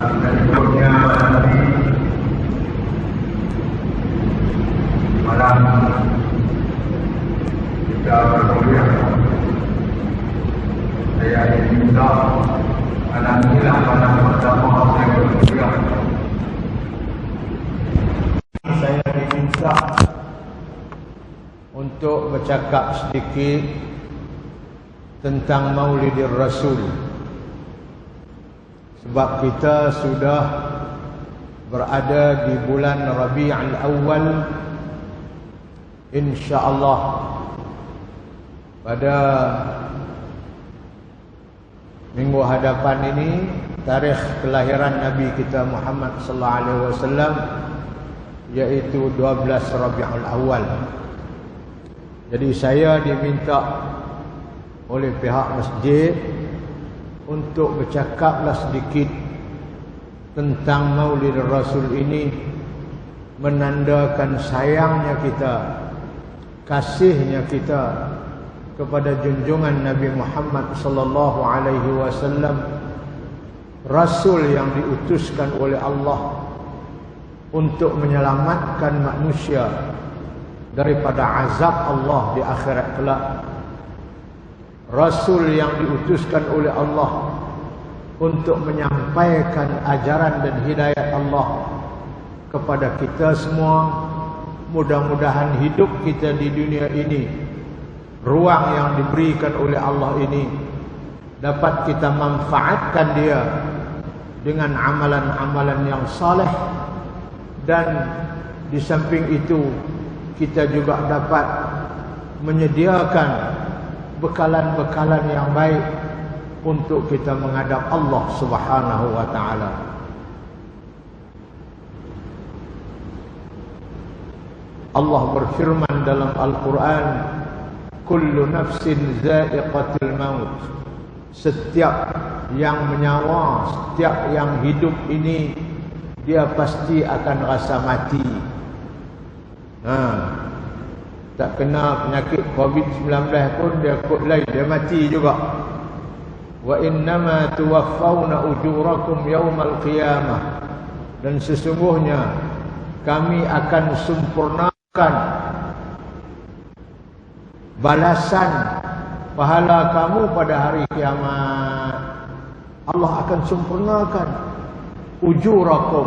Berikutnya nanti malam kita berkuliah. Saya diminta anak hilang anak pertama saya berkuliah. Saya diminta untuk bercakap sedikit tentang Maulidir Rasul. Sebab kita sudah berada di bulan Rabi'ul Awal, insya-Allah pada minggu hadapan ini tarikh kelahiran Nabi kita Muhammad sallallahu alaihi wasallam yaitu 12 Rabi'ul Awal. Jadi saya diminta oleh pihak masjid untuk bercakaplah sedikit tentang Maulid Rasul ini, menandakan sayangnya kita, kasihnya kita kepada junjungan Nabi Muhammad sallallahu alaihi wasallam, Rasul yang diutuskan oleh Allah untuk menyelamatkan manusia daripada azab Allah di akhirat kelak. Rasul yang diutuskan oleh Allah untuk menyampaikan ajaran dan hidayat Allah kepada kita semua. Mudah-mudahan hidup kita di dunia ini, ruang yang diberikan oleh Allah ini, dapat kita manfaatkan dia dengan amalan-amalan yang saleh, dan di samping itu kita juga dapat menyediakan bekalan-bekalan yang baik untuk kita menghadap Allah Subhanahu wa taala. Allah berfirman dalam Al-Quran, kullu nafsin za'iqatul maut. Setiap yang menyawa, setiap yang hidup ini, dia pasti akan rasa mati. Tak kena penyakit COVID-19 pun dia kot lain, dia mati juga. Wa innama tuwaffawna ujurakum yawmal qiyamah. Dan sesungguhnya kami akan sempurnakan balasan pahala kamu pada hari kiamat. Allah akan sempurnakan ujurakum,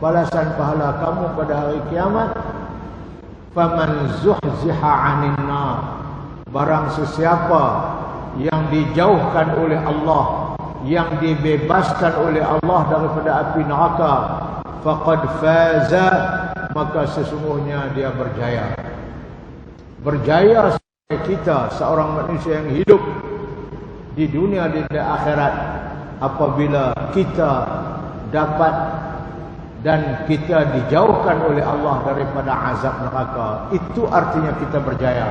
balasan pahala kamu pada hari kiamat. Faman zuhziha 'anil nar, barang sesiapa yang dijauhkan oleh Allah, yang dibebaskan oleh Allah daripada api neraka, faqad faza, maka sesungguhnya dia berjaya. Berjaya kita seorang manusia yang hidup di dunia dan di akhirat apabila kita dapat dan kita dijauhkan oleh Allah daripada azab neraka. Itu artinya kita berjaya.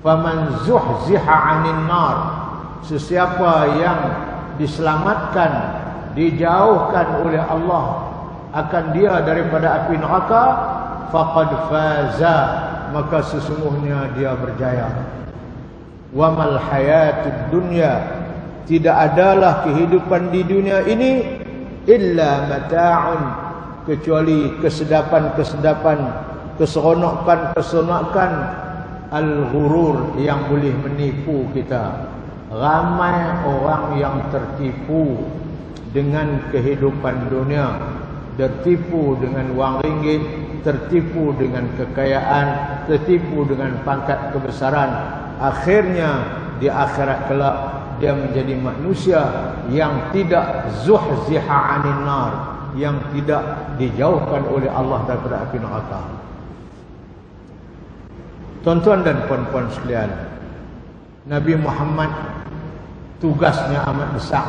Faman zuhziha 'anil nar, sesiapa yang diselamatkan, dijauhkan oleh Allah akan dia daripada api neraka, faqad faza, maka sesungguhnya dia berjaya. Wa mal hayatud dunya, tidak adalah kehidupan di dunia ini illa mata'un, kecuali kesedapan-kesedapan, keseronokan-keseronokan al-ghurur yang boleh menipu kita. Ramai orang yang tertipu dengan kehidupan dunia, tertipu dengan wang ringgit, tertipu dengan kekayaan, tertipu dengan pangkat kebesaran. Akhirnya di akhirat kelak dia menjadi manusia yang tidak zuhziha 'anil nar, yang tidak dijauhkan oleh Allah daripada api neraka. Tuan-tuan dan puan-puan sekalian, Nabi Muhammad tugasnya amat besar.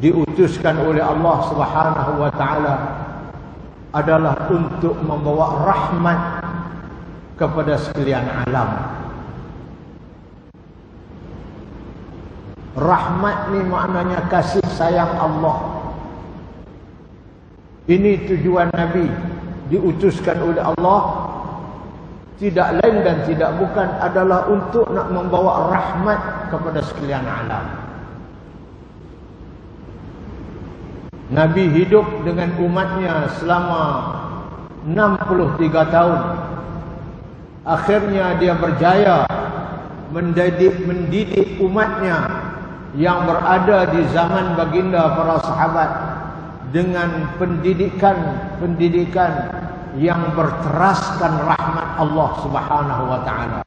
Diutuskan oleh Allah Subhanahu wa taala adalah untuk membawa rahmat kepada sekalian alam. Rahmat ni maknanya kasih sayang Allah. Ini tujuan Nabi diutuskan oleh Allah, tidak lain dan tidak bukan adalah untuk nak membawa rahmat kepada sekalian alam. Nabi hidup dengan umatnya selama 63 tahun. Akhirnya dia berjaya mendidik umatnya yang berada di zaman baginda para sahabat dengan pendidikan yang berteraskan rahmat Allah Subhanahu wa taala.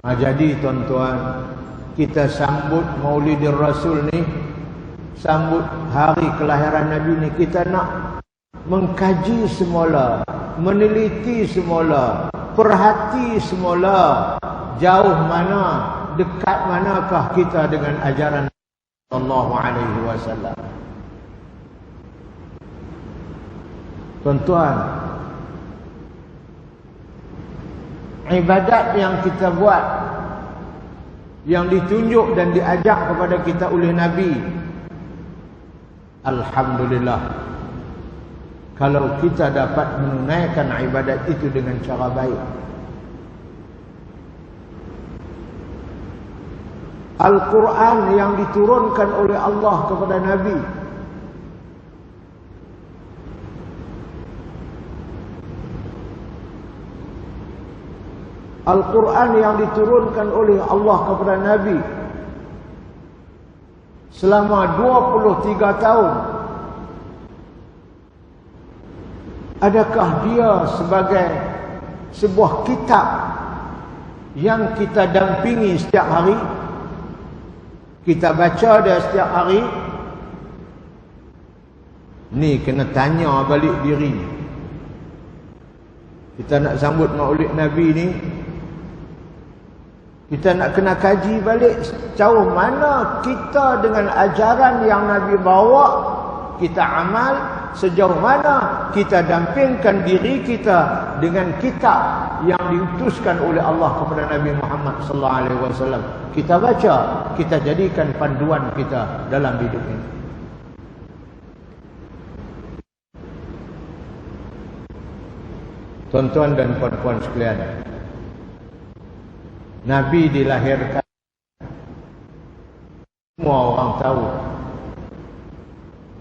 Jadi tuan-tuan, kita sambut Maulidir Rasul ni, sambut hari kelahiran Nabi ni, kita nak mengkaji semula, meneliti semula, perhati semula, jauh mana, dekat manakah kita dengan ajaran sallallahu alaihi wasallam. Tuan-tuan, ibadat yang kita buat, yang ditunjuk dan diajak kepada kita oleh Nabi, alhamdulillah, kalau kita dapat menunaikan ibadat itu dengan cara baik. Al-Quran yang diturunkan oleh Allah kepada Nabi, Al-Quran yang diturunkan oleh Allah kepada Nabi selama 23 tahun, adakah dia sebagai sebuah kitab yang kita dampingi setiap hari, kita baca dia setiap hari? Ni kena tanya balik diri. Kita nak sambut Maulid Nabi ni, kita nak kena kaji balik sejauh mana kita dengan ajaran yang Nabi bawa, kita amal, sejauh mana kita dampingkan diri kita dengan kitab yang diutuskan oleh Allah kepada Nabi Muhammad sallallahu alaihi wasallam. Kita baca, kita jadikan panduan kita dalam hidup ini. Tuan-tuan dan puan-puan sekalian, Nabi dilahirkan, semua orang tahu,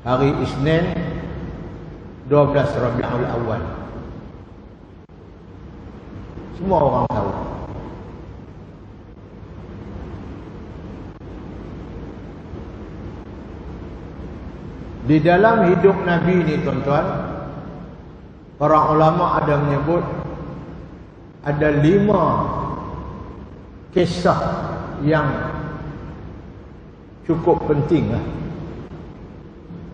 hari Isnin 12 Rabiul Awal. Semua orang tahu. Di dalam hidup Nabi ni tuan-tuan, para ulama ada menyebut ada 5 kisah yang cukup penting lah.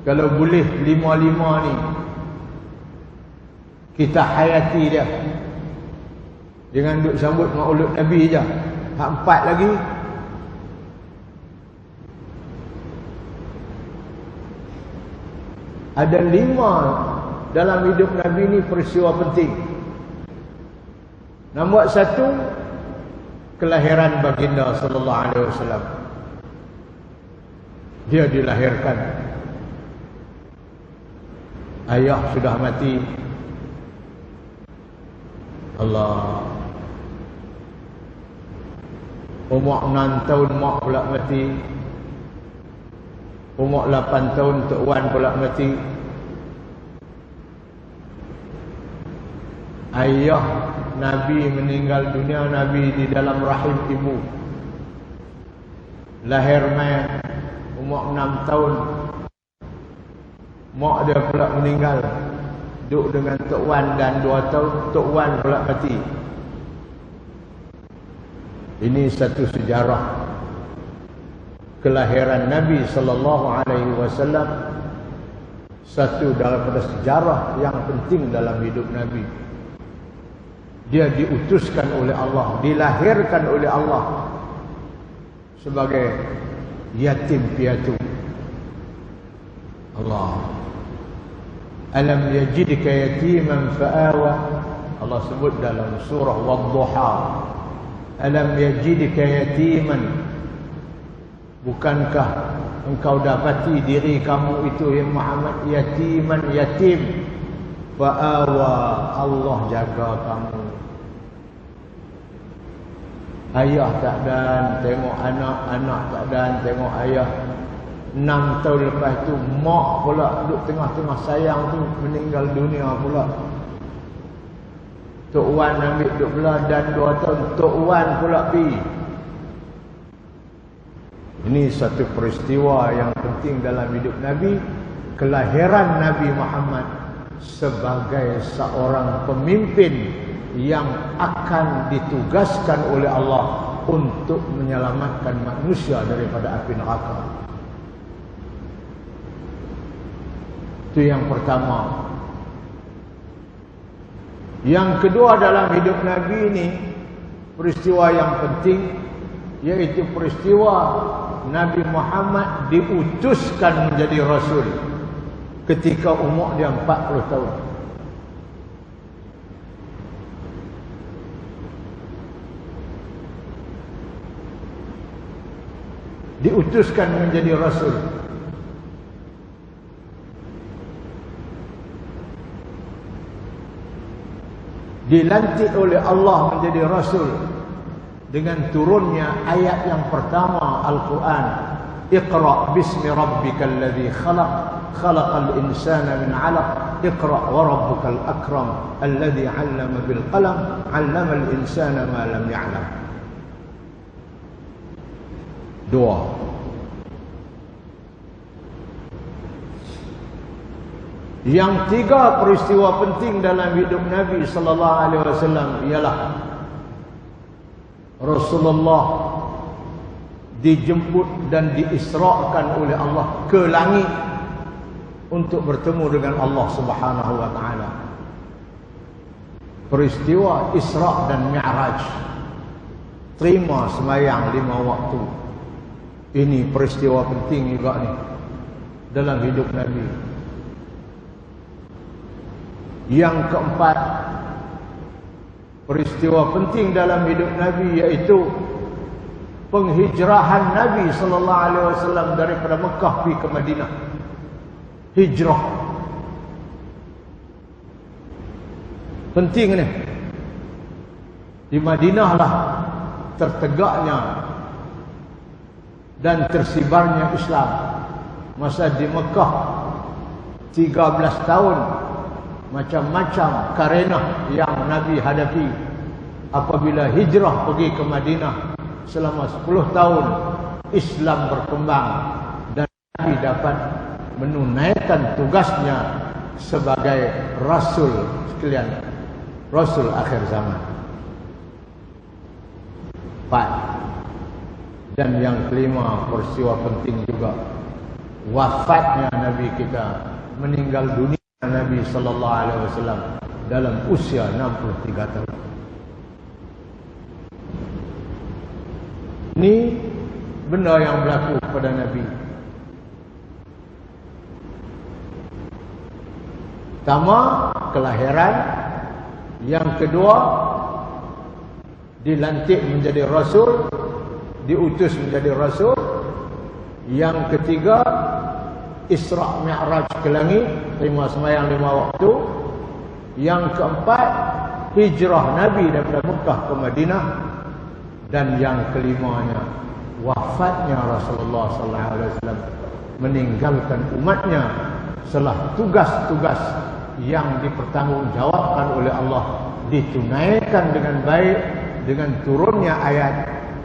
Kalau boleh 5 ni kita hayati dia, jangan duk sambut Maulid Nabi je. Hak 4 lagi ada 5 dalam hidup Nabi ni peristiwa penting. Nombor 1, kelahiran baginda sallallahu alaihi wasallam. Dia dilahirkan, ayah sudah mati. Allah, umur 6 tahun mak pula mati, umur 8 tahun Tok Wan pula mati. Ayah Nabi meninggal dunia, Nabi di dalam rahim ibu. Lahir mai umur 6 tahun, mak dia pula meninggal. Duduk dengan Tok Wan dan 2 tahun Tok Wan pula mati. Ini satu sejarah kelahiran Nabi sallallahu alaihi wasallam, satu daripada sejarah yang penting dalam hidup Nabi. Dia diutuskan oleh Allah, dilahirkan oleh Allah sebagai yatim piatu. Allah, alam yajidka yatiman fa'awa. Allah sebut dalam surah Wad-Duha, alam yajidka yatiman, bukankah engkau dapati diri kamu itu ya Muhammad yatiman, yatim, fa'awa, Allah jaga kamu. Ayah tak dan tengok anak, anak tak dan tengok ayah. 6 tahun lepas tu mak pula duduk tengah-tengah sayang tu meninggal dunia pula. Tok Wan ambil duduk belah dan 2 tahun Tok Wan pula pergi. Ini satu peristiwa yang penting dalam hidup Nabi. Kelahiran Nabi Muhammad sebagai seorang pemimpin yang akan ditugaskan oleh Allah untuk menyelamatkan manusia daripada api neraka. Itu yang pertama. Yang kedua dalam hidup Nabi ini, peristiwa yang penting, yaitu peristiwa Nabi Muhammad diutuskan menjadi Rasul ketika umur dia 40 tahun. Diutuskan menjadi Rasul. Dilantik oleh Allah menjadi Rasul dengan turunnya ayat yang pertama Al-Quran. Iqra' bismi rabbikal ladzi khalaq, khalaqal insana min 'alaq, iqra' wa rabbukal akram, alladzi 'allama bil qalam, 'allamal insana ma lam ya'lam. 2. Yang 3 peristiwa penting dalam hidup Nabi sallallahu alaihi wasallam ialah Rasulullah dijemput dan diisrakan oleh Allah ke langit untuk bertemu dengan Allah Subhanahu wa taala. Peristiwa Isra dan Mi'raj. Terima sembahyang 5 waktu. Ini peristiwa penting juga ni dalam hidup Nabi. Yang keempat, peristiwa penting dalam hidup Nabi yaitu penghijrahan Nabi sallallahu alaihi wasallam daripada Mekah pergi ke Madinah. Hijrah. Penting ni. Di Madinah lah tertegaknya dan tersibarnya Islam. Masa di Mekah 13 tahun macam-macam karenah yang Nabi hadapi. Apabila hijrah pergi ke Madinah selama 10 tahun, Islam berkembang dan Nabi dapat menunaikan tugasnya sebagai Rasul sekalian, Rasul akhir zaman. 4. Dan yang kelima, peristiwa penting juga, wafatnya Nabi kita, meninggal dunia Nabi sallallahu alaihi wasallam dalam usia 63 tahun. Ini benda yang berlaku kepada Nabi. Pertama, kelahiran. Yang kedua, dilantik menjadi Rasul, diutus menjadi Rasul. Yang ketiga, Isra' Mi'raj ke langit, terima sembahyang 5 waktu. Yang keempat, hijrah Nabi daripada Mekah ke Madinah. Dan yang kelimanya, wafatnya Rasulullah sallallahu alaihi wasallam, meninggalkan umatnya setelah tugas-tugas yang dipertanggungjawabkan oleh Allah ditunaikan dengan baik dengan turunnya ayat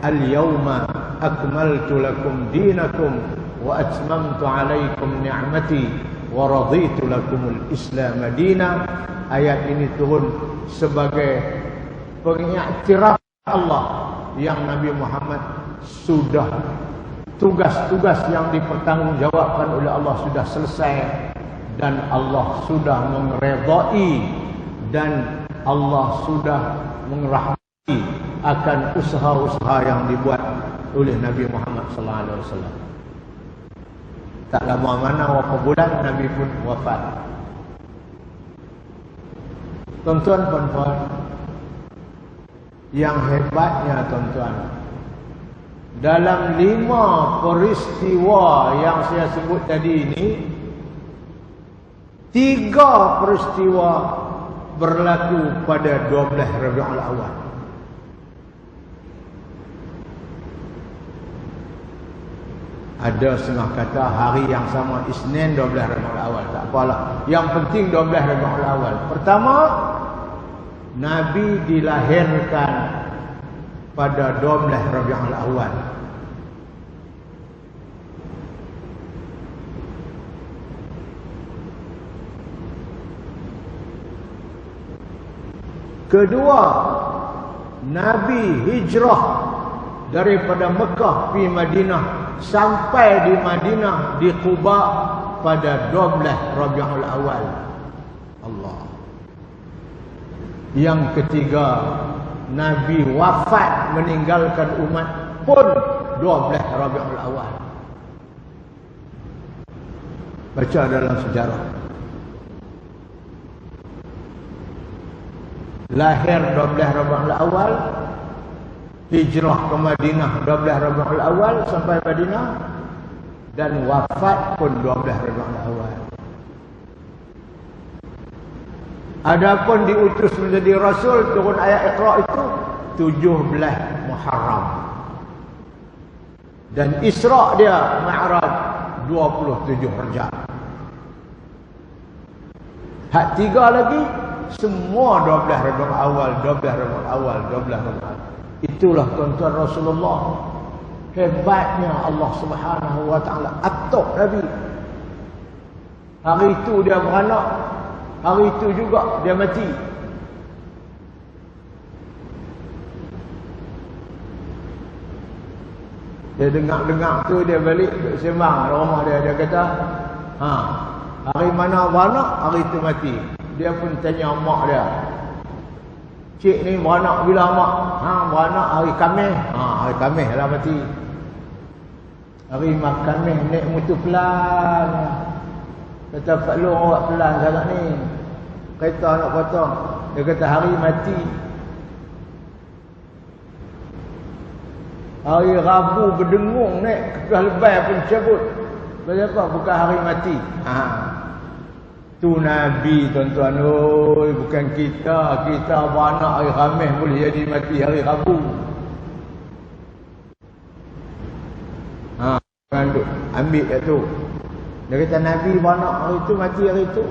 Al-yawma akmaltu lakum dinakum wa atmamtu alaikum ni'mati wa raditu lakumul Islam madina. Ayat ini turun sebagai pengiktiraf Allah yang Nabi Muhammad sudah tugas-tugas yang dipertanggungjawabkan oleh Allah sudah selesai dan Allah sudah meredai dan Allah sudah merahmati akan usaha-usaha yang dibuat oleh Nabi Muhammad sallallahu alaihi wasallam. Tak lama mana berapa bulan Nabi pun wafat. Tuan-tuan puan-puan, yang hebatnya tuan-tuan, dalam 5 peristiwa yang saya sebut tadi ini, 3 peristiwa berlaku pada 12 Rabiul Awal. Ada setengah kata hari yang sama Isnin 12 Rabiul Awal. Tak apalah. Yang penting 12 Rabiul Awal. Pertama, Nabi dilahirkan pada 12 Rabiul Awal. Kedua, Nabi hijrah daripada Mekah pergi Madinah, sampai di Madinah di Quba pada 12 Rabiul Awal. Allah. Yang ketiga, Nabi wafat meninggalkan umat pun 12 Rabiul Awal. Baca dalam sejarah. Lahir 12 Rabiul Awal, hijrah ke Madinah 12 Rabiul Awal sampai Madinah, dan wafat pun 12 Rabiul Awal. Adapun diutus menjadi Rasul, turun ayat Iqra itu 17 Muharram. Dan Isra dia Mi'raj 27 Rajab. Hak tiga lagi semua 12 Rabiul Awal, 12 Rabiul Awal, 12 Rabiul Awal. Itulah tuan-tuan Rasulullah. Hebatnya Allah Subhanahu wa taala atok Nabi. Hari itu dia beranak, hari itu juga dia mati. Dia dengar-dengar tu, dia balik sembang rumah dia. Dia kata, hari mana beranak, hari itu mati. Dia pun tanya mak dia, cik ni beranak bila mak? Beranak hari Khamis. Hari Khamis lah mati. Hari Khamis naik motor pelan. Kata Pak Long, awak pelan sangat ni, kereta nak potong. Dia kata hari mati. Hari Rabu berdengung naik ketua lebay pun cabut. Kenapa? Bukan hari mati. Tu Nabi tuan-tuan, oi, bukan kita. Kita beranak hari Khamis boleh jadi mati hari Rabu. Ambil kat tu. Dia kata Nabi beranak hari tu mati hari tu.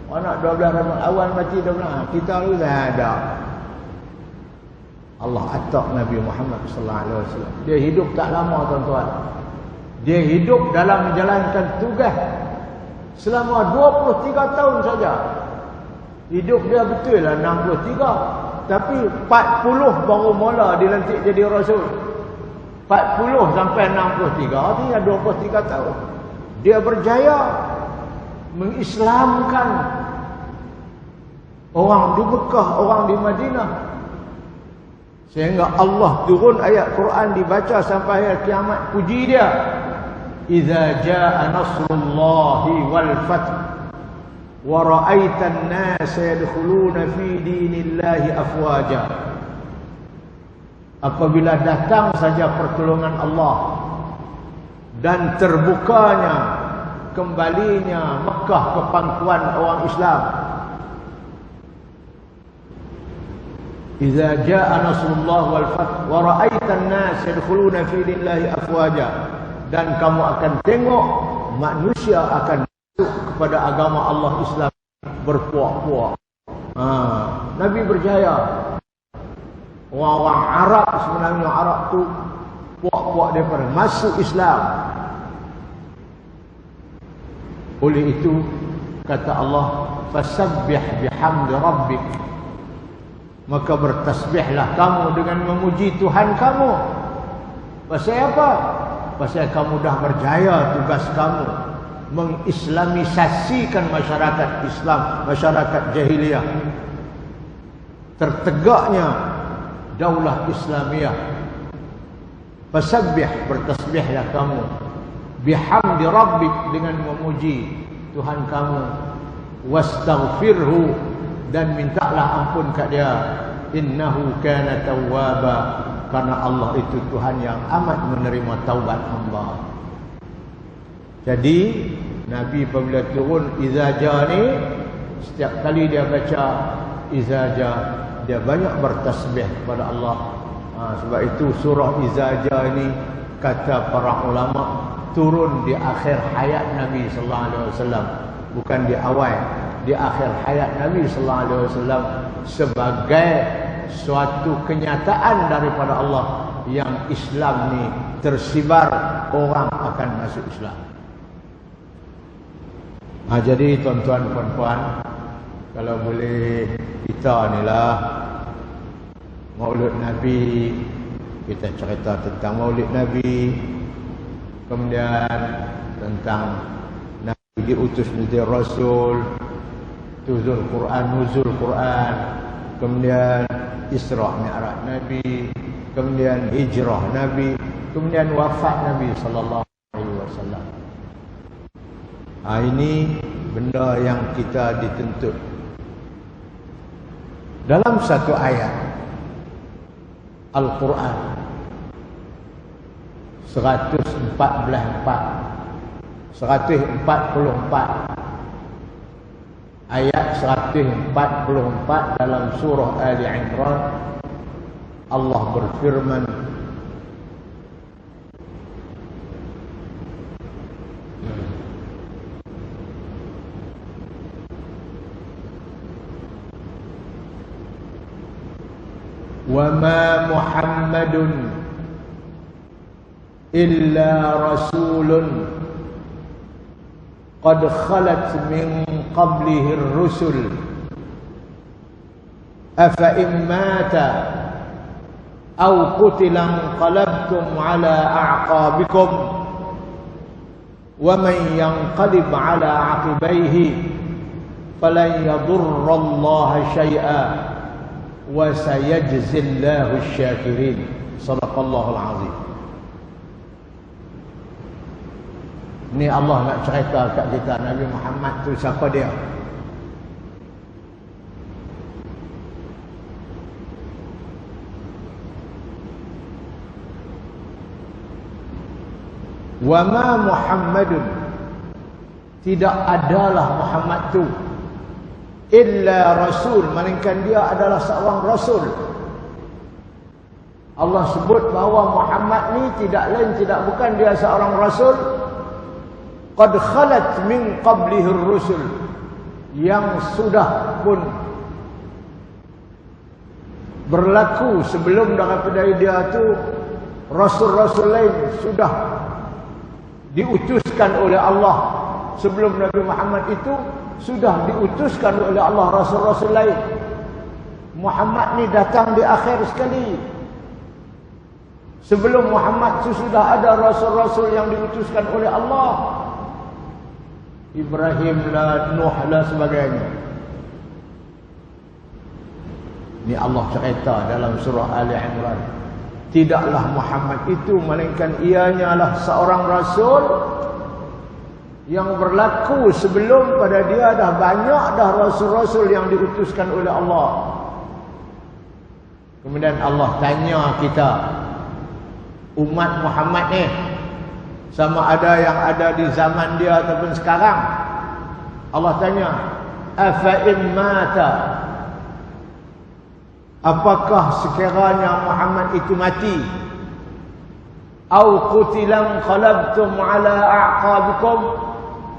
Beranak 12 Rabiul Awal mati 12. Kita ni dah ada. Allah atak Nabi Muhammad sallallahu alaihi wasallam. Dia hidup tak lama tuan-tuan. Dia hidup dalam menjalankan tugas selama 23 tahun saja. Hidup dia betul lah 63. Tapi 40 baru mula dilantik jadi Rasul. 40 sampai 63, artinya 23 tahun. Dia berjaya mengislamkan orang di Mekah, orang di Madinah. Sehingga Allah turun ayat Quran dibaca sampai hari kiamat, puji dia. Idza jaa nasrullahi wal fath wa ra'aitan nasa yadkhuluna fi dinillahi afwaja. Apabila datang saja pertolongan Allah dan terbukanya, kembalinya Mekah ke pangkuan orang Islam. Idza jaa nasrullah wal fath wa ra'aitan nas yadkhuluna fi dinillahi afwaja. Dan kamu akan tengok manusia akan masuk kepada agama Allah Islam berpuak-puak. Nabi berjaya. Orang-orang Arab, sebenarnya Arab tu puak-puak daripada masuk Islam. Oleh itu kata Allah, fasabbih bihamdi rabbik, maka bertasbihlah kamu dengan memuji Tuhan kamu. Pasal apa? Pasal kamu dah berjaya tugas kamu mengislamisasikan masyarakat Islam, masyarakat jahiliyah. Tertegaknya daulah Islamiyah. Fasabbih, bertasbihlah kamu bihamdi rabbik, dengan memuji Tuhan kamu. Wastaghfirhu, dan mintalah ampun kat dia. Innahu kana tawwaba, karena Allah itu Tuhan yang amat menerima taubat hamba. Jadi Nabi apabila turun Idza Jaa ni, setiap kali dia baca Idza Jaa, dia banyak bertasbih kepada Allah. Sebab itu surah Idza Jaa ini kata para ulama turun di akhir hayat Nabi sallallahu alaihi wasallam, bukan di awal, di akhir hayat Nabi sallallahu alaihi wasallam, sebagai suatu kenyataan daripada Allah yang Islam ni tersibar, orang akan masuk Islam. Jadi tuan-tuan puan-puan, kalau boleh kita ni lah Maulid Nabi, kita cerita tentang Maulid Nabi, kemudian tentang Nabi diutus menjadi Rasul, nuzul Quran, kemudian Isra Mi'raj Nabi, kemudian hijrah Nabi, kemudian wafat Nabi sallallahu alaihi wasallam. Ini benda yang kita dituntut. Dalam satu ayat Al-Quran 144 ayat 144 dalam surah Ali Imran, Allah berfirman, وَمَا مُحَمَّدٌ إِلَّا رَسُولٌ قَدْ خَلَتْ مِنْ قَبْلِهِ الرُّسُلُ أَفَإِنْ مَاتَ أَوْ قُتِلَ انقَلَبْتُمْ عَلَى أَعْقَابِكُمْ وَمَنْ يَنْقَلِبْ عَلَى عَقِبَيْهِ فَلَنْ يَضُرَّ اللَّهَ شَيْئًا وَسَيَجْزِي اللَّهُ الشَّاكِرِينَ. Sadaqallahul azim. Ni Allah nak cerita kat kita, Nabi Muhammad tu siapa dia? Wa ma Muhammadun, tidak adalah Muhammad tu illa rasul, melainkan dia adalah seorang rasul. Allah sebut bahawa Muhammad ni tidak lain tidak bukan dia seorang rasul. Qad khalat min qablihi ar-rusul, yang sudah pun berlaku sebelum daripada dia tu rasul-rasul lain sudah diutuskan oleh Allah. Sebelum Nabi Muhammad itu sudah diutuskan oleh Allah rasul-rasul lain. Muhammad ni datang di akhir sekali. Sebelum Muhammad itu sudah ada rasul-rasul yang diutuskan oleh Allah. Ibrahim lah, Nuh lah sebagainya. Ini Allah cerita dalam surah Ali Imran. Tidaklah Muhammad itu melainkan ianya lah seorang rasul yang berlaku sebelum pada dia dah banyak dah rasul-rasul yang diutuskan oleh Allah. Kemudian Allah tanya kita, umat Muhammad ni, sama ada yang ada di zaman dia ataupun sekarang. Allah tanya, afa in mata, apakah sekiranya Muhammad itu mati, au qutilan qalabtum ala a'qabikum,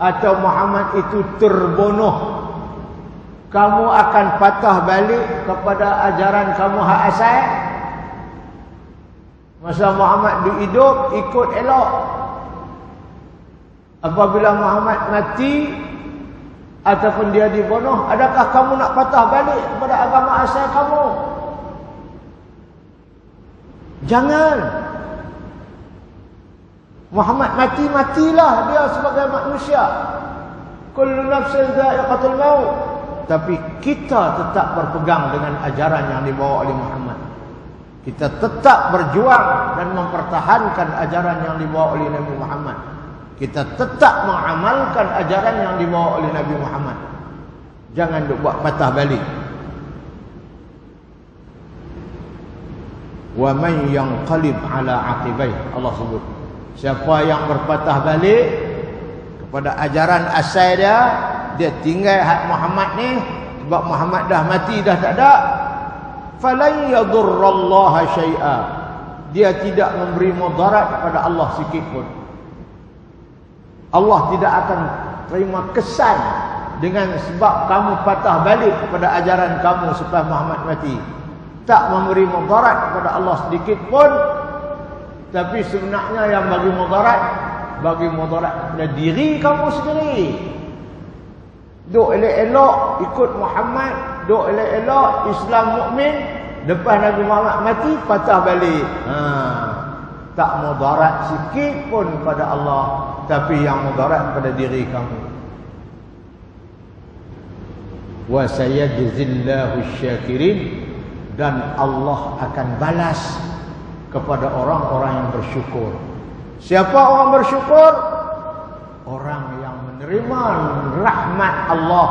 atau Muhammad itu terbunuh, kamu akan patah balik kepada ajaran kamu hak asal. Masa Muhammad hidup ikut elok. Apabila Muhammad mati ataupun dia dibunuh, adakah kamu nak patah balik kepada agama asal kamu? Jangan. Muhammad mati, matilah dia sebagai manusia. Kullu nafsin dha'iqatul maut. Tapi kita tetap berpegang dengan ajaran yang dibawa oleh Muhammad. Kita tetap berjuang dan mempertahankan ajaran yang dibawa oleh Nabi Muhammad. Kita tetap mengamalkan ajaran yang dibawa oleh Nabi Muhammad. Jangan duk buat patah balik. Wa man yanqalib ala aqibai, Allah sebut, siapa yang berpatah balik kepada ajaran asal dia, dia tinggal hak Muhammad ni, sebab Muhammad dah mati, dah tak ada, falan yadurrallaha syai'a, dia tidak memberi mudarat kepada Allah sikit pun. Allah tidak akan terima kesan dengan sebab kamu patah balik kepada ajaran kamu selepas Muhammad mati. Tak memberi mudarat kepada Allah sedikit pun. Tapi sebenarnya yang bagi mudarat kepada diri kamu sendiri. Duk elok-elok ikut Muhammad, duk elok-elok Islam mukmin, lepas Nabi Muhammad mati patah balik. Tak mudarat sikit pun pada Allah, tapi yang mudarat pada diri kamu. Wa sayajzillahu syakirin, dan Allah akan balas kepada orang-orang yang bersyukur. Siapa orang bersyukur? Orang yang menerima rahmat Allah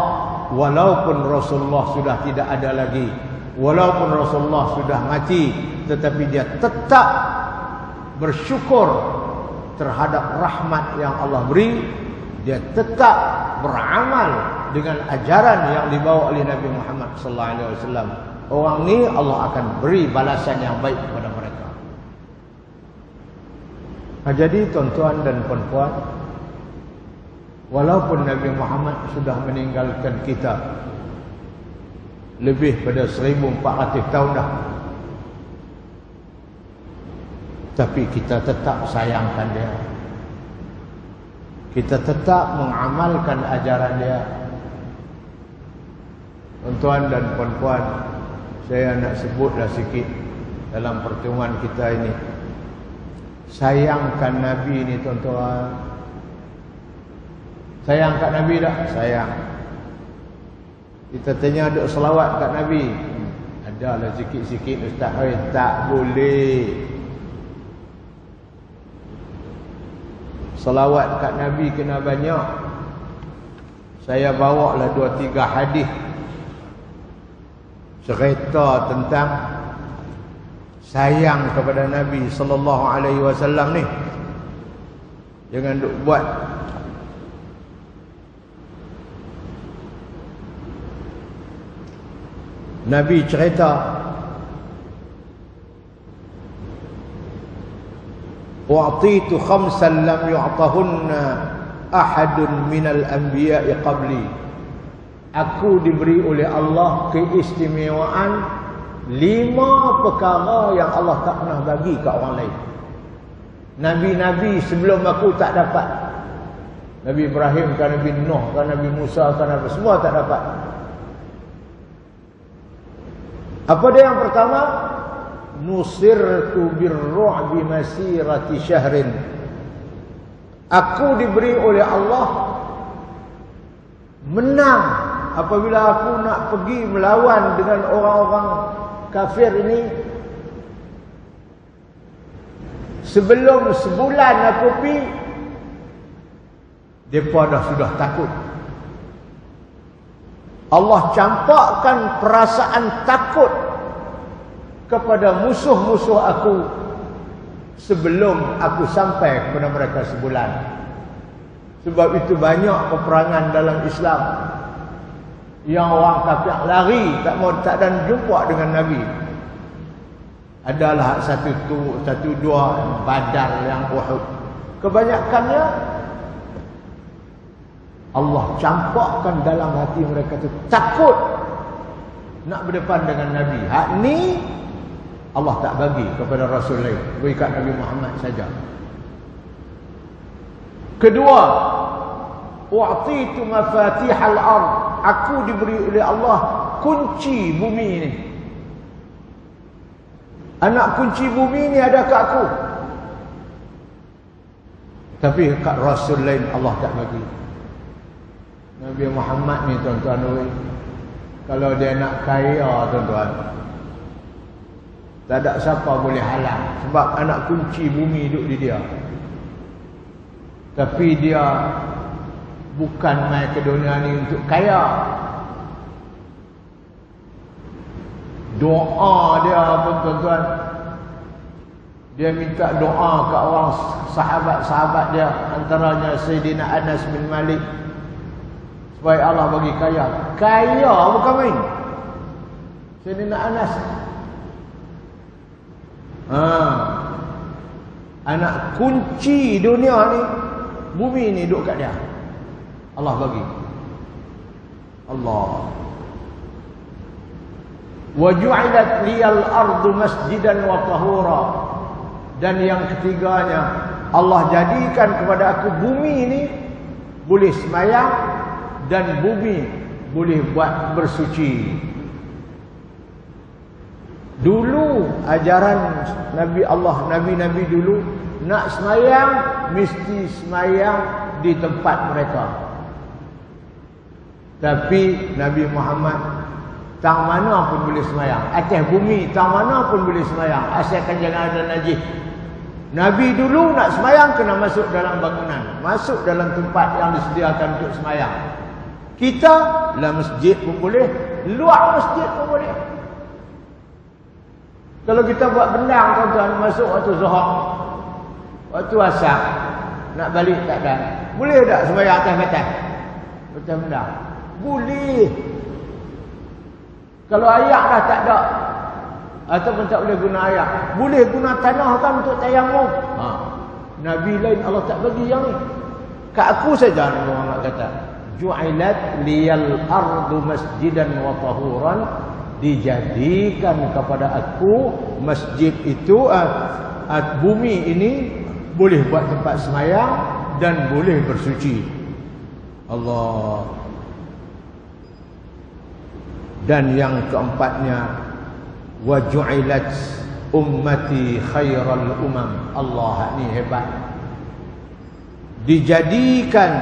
walaupun Rasulullah sudah tidak ada lagi, walaupun Rasulullah sudah mati, tetapi dia tetap bersyukur terhadap rahmat yang Allah beri. Dia tetap beramal dengan ajaran yang dibawa oleh Nabi Muhammad sallallahu alaihi wasallam. Orang ni Allah akan beri balasan yang baik kepada mereka. Jadi tuan-tuan dan puan-puan, walaupun Nabi Muhammad sudah meninggalkan kita lebih pada 1400 tahun dah, tapi kita tetap sayangkan dia. Kita tetap mengamalkan ajaran dia. Tuan-tuan dan puan-puan, saya nak sebutlah sikit dalam pertemuan kita ini. Sayangkan Nabi ni tuan-tuan. Sayang kat Nabi tak? Sayang. Kita tanya duk selawat kat Nabi. Adalah sikit-sikit ustaz. Tak boleh. Selawat kat Nabi kena banyak. Saya bawa lah 2-3 hadis cerita tentang sayang kepada Nabi sallallahu alaihi wasallam ni. Jangan duk buat Nabi cerita, wa'titu khamsan lam yu'tahunna ahadun minal anbiya'i qabli. Aku diberi oleh Allah keistimewaan 5 perkara yang Allah tak pernah bagi ke orang lain. Nabi-nabi sebelum aku tak dapat. Nabi Ibrahim kan, Nabi Nuh kan, Nabi Musa kan, semua tak dapat. Apa dia yang pertama? Nusirtu birru'bi masirati syahrin. Aku diberi oleh Allah menang apabila aku nak pergi melawan dengan orang-orang kafir ini. Sebelum sebulan aku pergi, mereka dah sudah takut. Allah campakkan perasaan takut kepada musuh-musuh aku sebelum aku sampai kepada mereka sebulan. Sebab itu banyak peperangan dalam Islam yang orang kafir lari, tak dan jumpa dengan Nabi. Adalah satu dua Badar, yang Uhud. Kebanyakannya Allah campakkan dalam hati mereka tu takut nak berdepan dengan Nabi. Hak ni Allah tak bagi kepada Rasul lain, beri kat Nabi Muhammad saja. Kedua, wa'titu mafatihal ard. Aku diberi oleh Allah kunci bumi ini. Anak kunci bumi ini ada kat aku. Tapi kat Rasul lain Allah tak bagi. Nabi Muhammad ni tuan-tuan, kalau dia nak kaya tuan-tuan, tak ada siapa boleh halang. Sebab anak kunci bumi duduk di dia. Tapi dia bukan mai ke dunia ni untuk kaya. Doa dia pun tuan-tuan, dia minta doa ke orang sahabat-sahabat dia, antaranya Sayyidina Anas bin Malik, supaya Allah bagi kaya. Kaya bukan main. Sayyidina Anas, anak kunci dunia ni, bumi ni duduk kat dia. Allah bagi. Allah. Wa ju'ilat liyal ardu masjidan wa tahura. Dan yang ketiganya, Allah jadikan kepada aku bumi ini boleh sembahyang dan bumi boleh buat bersuci. Dulu ajaran Nabi Allah, Nabi-Nabi dulu nak sembahyang mesti sembahyang di tempat mereka. Tapi Nabi Muhammad tang mana pun boleh sembahyang, atas bumi tang mana pun boleh sembahyang, asalkan jangan ada najis. Nabi dulu nak sembahyang kena masuk dalam bangunan, masuk dalam tempat yang disediakan untuk sembahyang. Kita dalam masjid pun boleh, luar masjid pun boleh. Kalau kita buat bendang tuan-tuan, masuk waktu zuhur, waktu asar, nak balik tak ada, boleh tak sembahyang atas batas? Batas bendang? Boleh. Kalau ayak dah tak ada, ataupun tak boleh guna ayak, boleh guna tanah kan untuk tayamum. Nabi lain Allah tak bagi yang ni. Kat aku saja Nabi Muhammad kata, ju'ilat liyal ardu masjidan wa tahuran, dijadikan kepada aku masjid itu, bumi ini boleh buat tempat sembahyang dan boleh bersuci. Allah. Dan yang keempatnya, wa ju'ilat ummati khairal umam. Allah, ni hebat. Dijadikan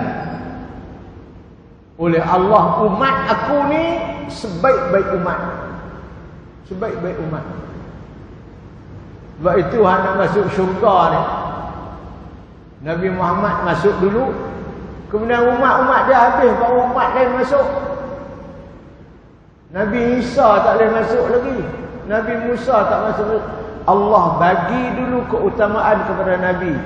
oleh Allah umat aku ni sebaik-baik umat. Sebaik-baik umat. Sebab itu nak masuk syurga ni, Nabi Muhammad masuk dulu, kemudian umat-umat dia habis baru umat lain masuk. Nabi Isa tak boleh masuk lagi, Nabi Musa tak masuk. Allah bagi dulu keutamaan kepada Nabi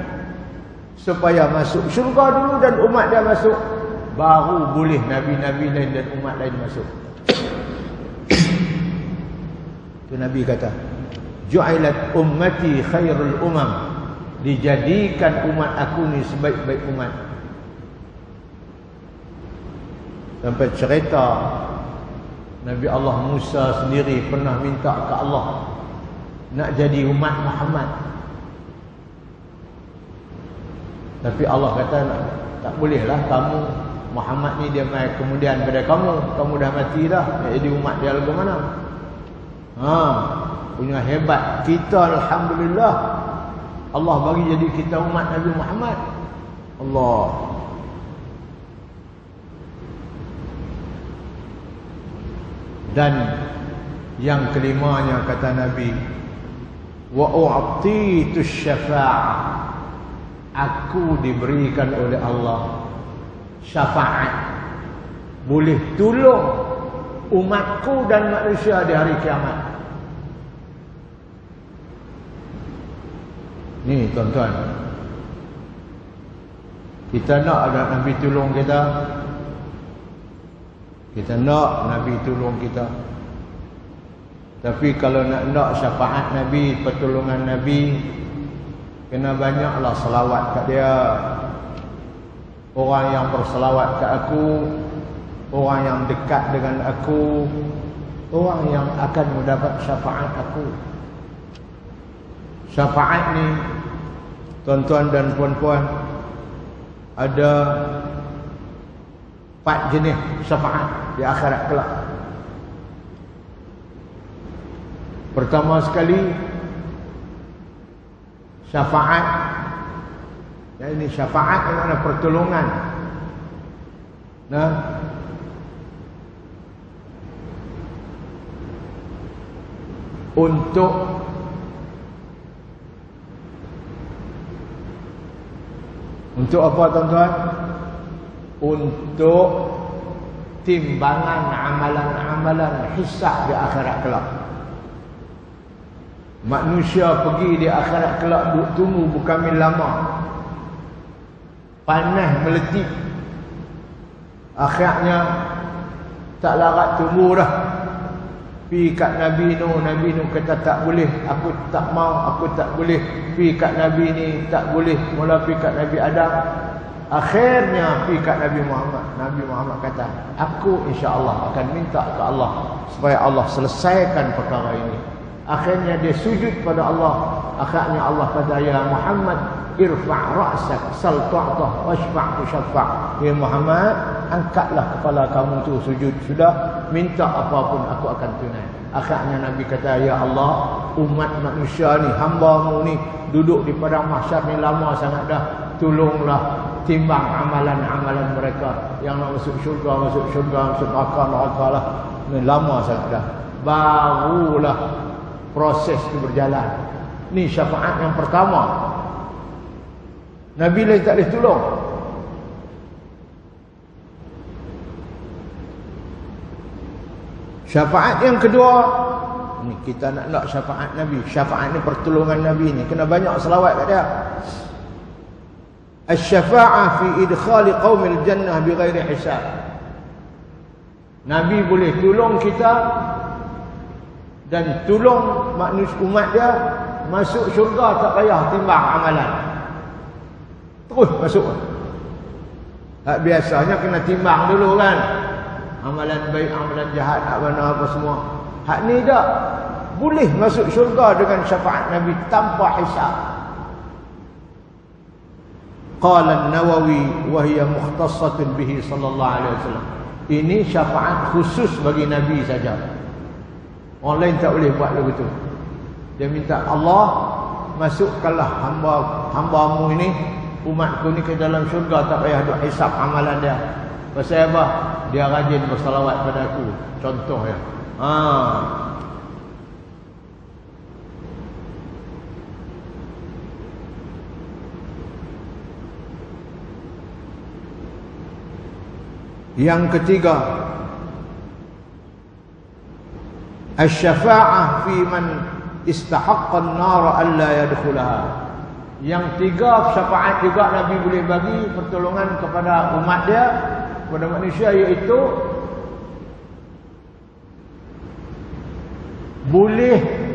supaya masuk syurga dulu dan umat dia masuk, baru boleh Nabi-Nabi lain dan umat lain masuk. Itu Nabi kata, ju'ilat ummati khairul umam, dijadikan umat aku ni sebaik-baik umat. Sampai cerita Nabi Allah Musa sendiri pernah minta ke Allah nak jadi umat Muhammad. Tapi Allah kata tak bolehlah, kamu Muhammad ni dia mai kemudian pada kamu dah mati dah, nak jadi umat dia lagu mana? Punya hebat kita, alhamdulillah Allah bagi jadi kita umat Nabi Muhammad. Allah. Dan yang kelimanya kata Nabi, wa u'titu syafa'ah, aku diberikan oleh Allah syafaat, boleh tolong umatku dan manusia di hari kiamat. Ni tuan-tuan, kita nak ada Nabi tolong kita, kita nak Nabi tolong kita. Tapi kalau nak syafaat Nabi, pertolongan Nabi, kena banyaklah selawat kat dia. Orang yang berselawat kat aku, orang yang dekat dengan aku, orang yang akan mendapat syafaat aku. Syafaat ni tuan-tuan dan puan-puan, ada 4 jenis syafaat di akhirat kelak. Pertama sekali, syafaat, yang ini syafaat yang mana pertolongan. Nah, untuk apa tuan-tuan? Untuk timbangan amalan-amalan hisab di akhirat kelak. Manusia pergi di akhirat kelak duk tunggu bukan lama, panas meletik. Akhirnya tak larat tunggu dah, pergi kat Nabi Nuh. Nabi Nuh kata tak boleh, aku tak mau, aku tak boleh. Pergi kat Nabi ni tak boleh. Mula pergi kat Nabi Adam, Akhirnya pergi kat Nabi Muhammad. Nabi Muhammad kata, aku insya-Allah akan minta ke Allah supaya Allah selesaikan perkara ini. Akhirnya dia sujud pada Allah. Akhirnya Allah kata, ya Muhammad, irfa' ra'sak, sal tu'tah, washfa' tushaffa'. Ya Muhammad, angkatlah kepala kamu tu sujud. Sudah, minta apapun aku akan tunai. Akhirnya Nabi kata, ya Allah, umat manusia ni, hamba-Mu ni duduk di padang mahsyar ni lama sangat dah. Tolonglah timbang amalan-amalan mereka. Yang nak masuk syurga, masuk syurga, masuk neraka lah. Ni lama sangat dah. Barulah proses itu berjalan. Ni syafaat yang pertama. Nabi lain tak boleh tolong. Syafaat yang kedua, ni kita nak syafaat Nabi. Syafaat ni pertolongan Nabi ni. Kena banyak selawat kat dia. Asy-syafa'ah fi idkhali qaumil jannah bighairi hisab. Nabi boleh tolong kita dan tolong manusia umat dia masuk syurga tak payah timbang amalan. Terus masuk. Hak biasanya kena timbang dulu kan. Amalan baik, amalan jahat, apa semua. Hak ni tak. Boleh masuk syurga dengan syafaat Nabi tanpa hisab. Qala An-Nawawi wa hiya mukhtassatun bihi sallallahu alaihi wasallam. Ini syafaat khusus bagi Nabi saja. Orang lain tak boleh buat begitu. Dia minta, Allah, masukkanlah hamba-Mu ini, umatku ni ke dalam syurga tak payah duk hisap amalan dia. Pasal apa? Dia rajin bersalawat pada aku. Contoh ya. Yang ketiga, asy-syafa'ah fi man istahaqqa an-nar alla yadkhulaha. Yang tiga syafaat juga Nabi boleh bagi pertolongan kepada umat dia, kepada manusia, iaitu boleh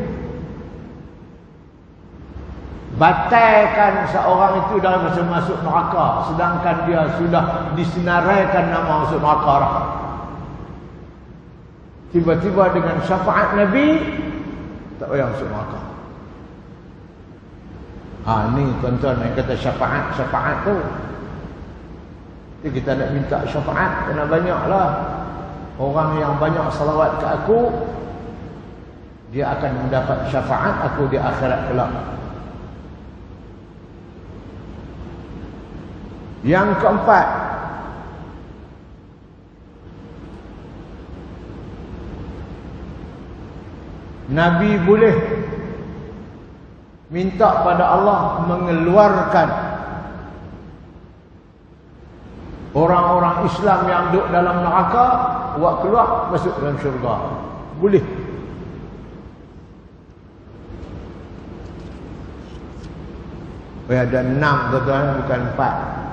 batalkan seorang itu dalam masuk neraka sedangkan dia sudah disenaraikan nama masuk neraka. Tiba-tiba dengan syafaat Nabi tak payah masuk neraka. Ni tuan-tuan yang kata syafaat tu. Jadi kita nak minta syafaat kena banyaklah. Orang yang banyak salawat ke aku, dia akan mendapat syafaat aku di akhirat kelak. Yang keempat, Nabi boleh minta pada Allah mengeluarkan orang-orang Islam yang duduk dalam neraka, buat keluar masuk dalam syurga. Boleh. Ada 6 tuan-tuan, bukan 4.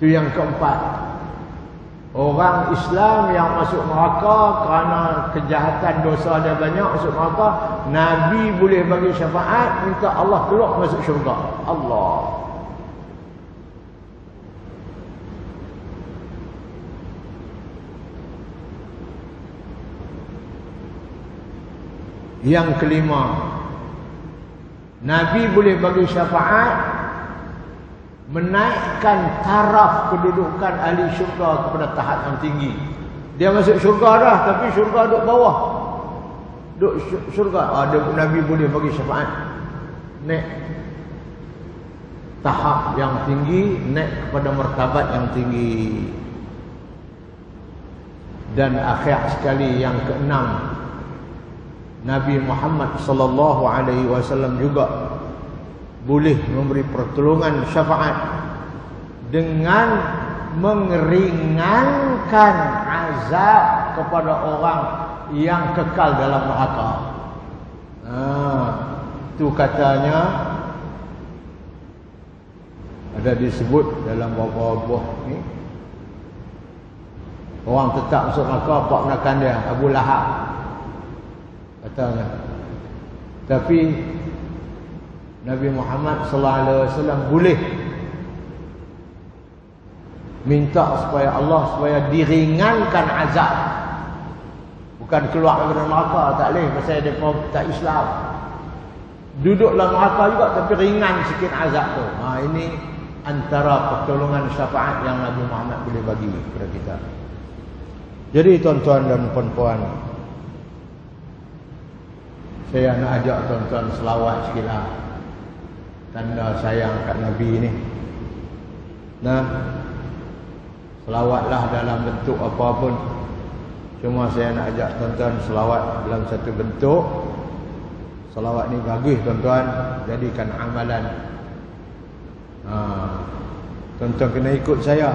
Itu yang keempat. Orang Islam yang masuk neraka kerana kejahatan dosa dia banyak masuk neraka, Nabi boleh bagi syafaat minta Allah keluar masuk syurga. Allah. Yang kelima, Nabi boleh bagi syafaat menaikkan taraf kedudukan ahli syurga kepada tahap yang tinggi. Dia masuk syurga dah, tapi syurga duduk bawah. Duduk syurga. Nabi boleh bagi syafaat naik tahap yang tinggi, naik kepada martabat yang tinggi. Dan akhir sekali yang keenam, Nabi Muhammad sallallahu alaihi wasallam juga boleh memberi pertolongan syafaat dengan meringankan azab kepada orang yang kekal dalam neraka. Itu katanya ada disebut dalam beberapa ni. Orang tetap masuk neraka apa menakan dia? Abu Lahab katanya. Tapi Nabi Muhammad sallallahu alaihi wasallam boleh minta supaya Allah supaya diringankan azab. Bukan keluar dari neraka, tak boleh pasal dia tak Islam. Duduk dalam neraka juga tapi ringan sikit azab tu. Ini antara pertolongan syafaat yang Nabi Muhammad boleh bagi kepada kita. Jadi tuan-tuan dan puan-puan, saya nak ajak tuan-tuan selawat sikitlah. Tanda sayang kat Nabi ni. Nah, selawatlah dalam bentuk apa pun. Cuma saya nak ajak tuan-tuan selawat dalam satu bentuk. Selawat ni bagus tuan-tuan, jadikan amalan. Tuan-tuan kena ikut saya.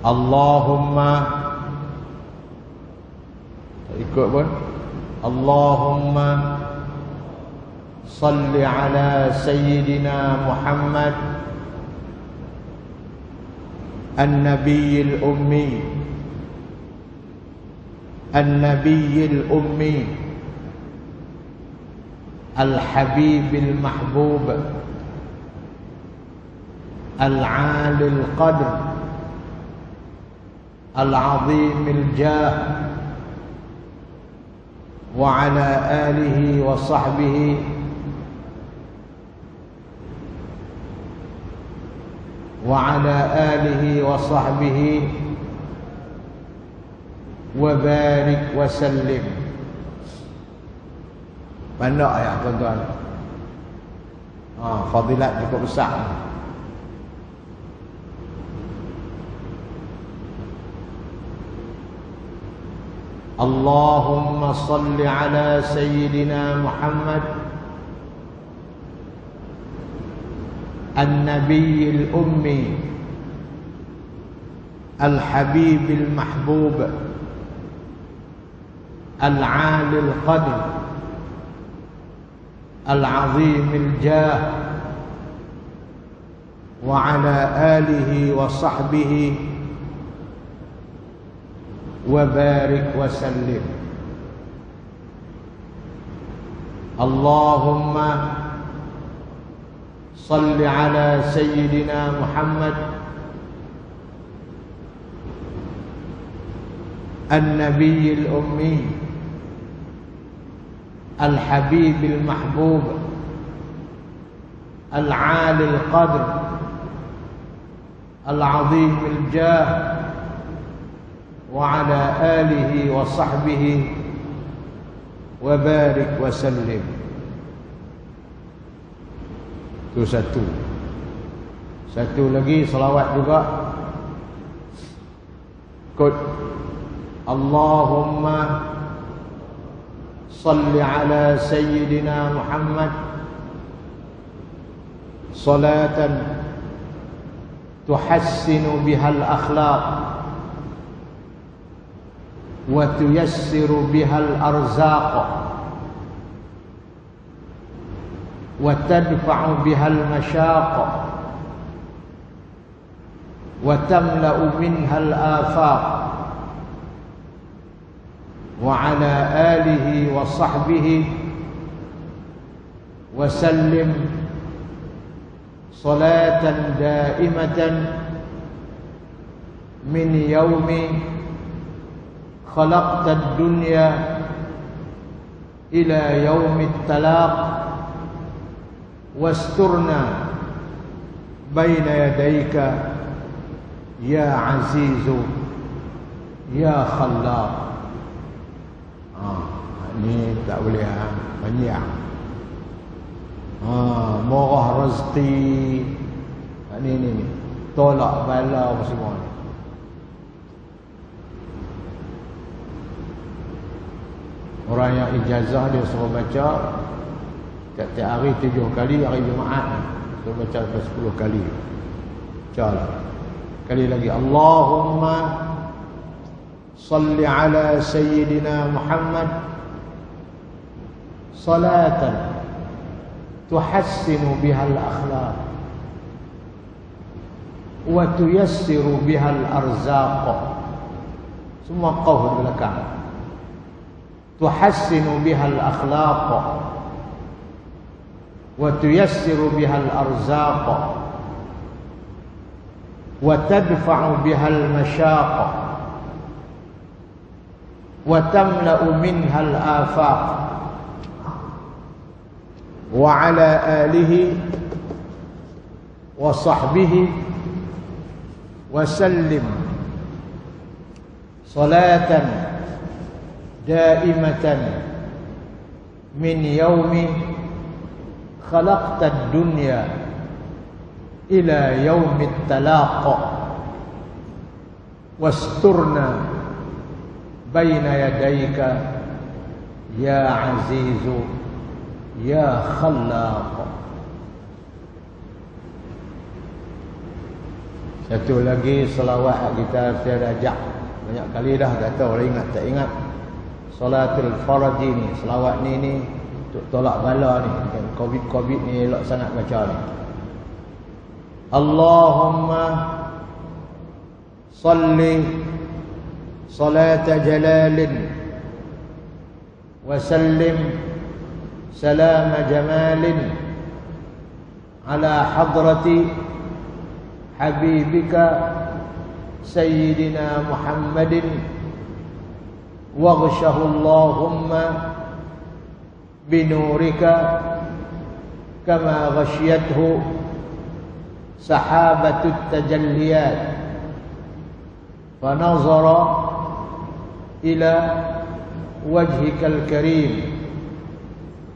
Allahumma, tak ikut pun. Allahumma salli ala Sayyidina Muhammad An-Nabiyil Ummi An-Nabiyil Ummi Al-Habibil Mahbub Al-Alil Qadr Al-Azimil Jah wa ala alihi wa sahbihi wa ala alihi wa sahbihi wa barik wa sallim. Banyak ya tuan-tuan. Fadilat cukup besar. Allahumma salli ala Sayyidina Muhammad An-Nabiyil Ummi Al-Habibil Mahbub Al-Alil Qadr Al-Azimil Jah wa ala alihi wa sahbihi wa barik wa sallim. Allahumma salli ala Sayyidina Muhammad An-Nabiyil Ummi Al-Habibil Mahbub Al-Alil Qadr Al-Azimil Jah wa ala alihi wa sahbihi wa barik wa sallim. Itu satu. Satu lagi selawat juga. Kod Allahumma salli ala Sayyidina Muhammad salatan tuhassinu bihal akhlaq wa tuyassiru bihal arzaq wa tadfa'u bihal mashaq wa tamla'u minhal afaq wa ala alihi wa sahbihi wa sallim salatan daimatan min yaumi khalaqtad dunya ila yaumit talaq wasturna baina yadayka ya azizu ya khallaq. Ni tak boleh banyak. Murah rezeki. Ni tolak bala semua. Orang yang ijazah dia suruh baca tiap-tiap hari 7 kali, hari Jumaat suruh baca sampai 10 kali. Bacalah. Kali lagi Allahumma salli ala Sayyidina Muhammad salatan tuhassinu bihal akhlaq wa tuyassiru bihal arzaq. Semua qaul belakang. tuhassinu bihal akhlaq wa tuyassiru bihal arzaq wa tadfa'u bihal mashaq wa tamla'u minhal afaq wa ala alihi wa sahbihi wa sallim salatan daimatan min yaumi khalaqtad dunya ila yaumit talaq wasturna baina yadayka ya azizu ya khallaq. Satu lagi selawat kita saya ajak banyak kali dah, tak tahu orang ingat tak ingat. Salatul Faraji ni, selawat ni untuk tolak bala ni. Covid ni elok sangat baca ni. Allahumma salli salata jalalin wa sallim salama jamalin ala hadrati habibika sayyidina Muhammadin waghshahu Allahumma binurika kama ghashiyathu sahabatut tajalliyat fanazara ila wajhikal karim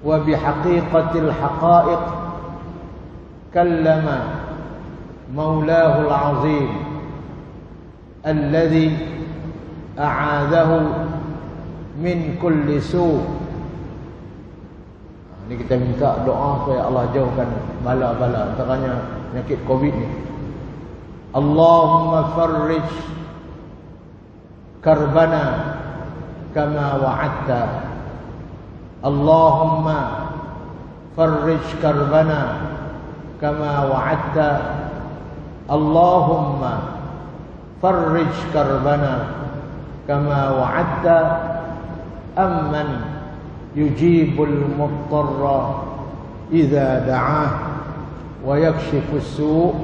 wa bihaqiqatil haqa'iq kallama مولاه العظيم الذي أعاذه من كل سوء. Ini kita minta doa supaya Allah jauhkan bala-bala, antaranya penyakit Covid ni. Allahumma farrij karbana kama wa'adta. Allahumma farrij karbana kama wa'adta. Allahumma farrij karbana kama wa'adta amman yujibul muttarra idza da'ah wa yakshifu as-su'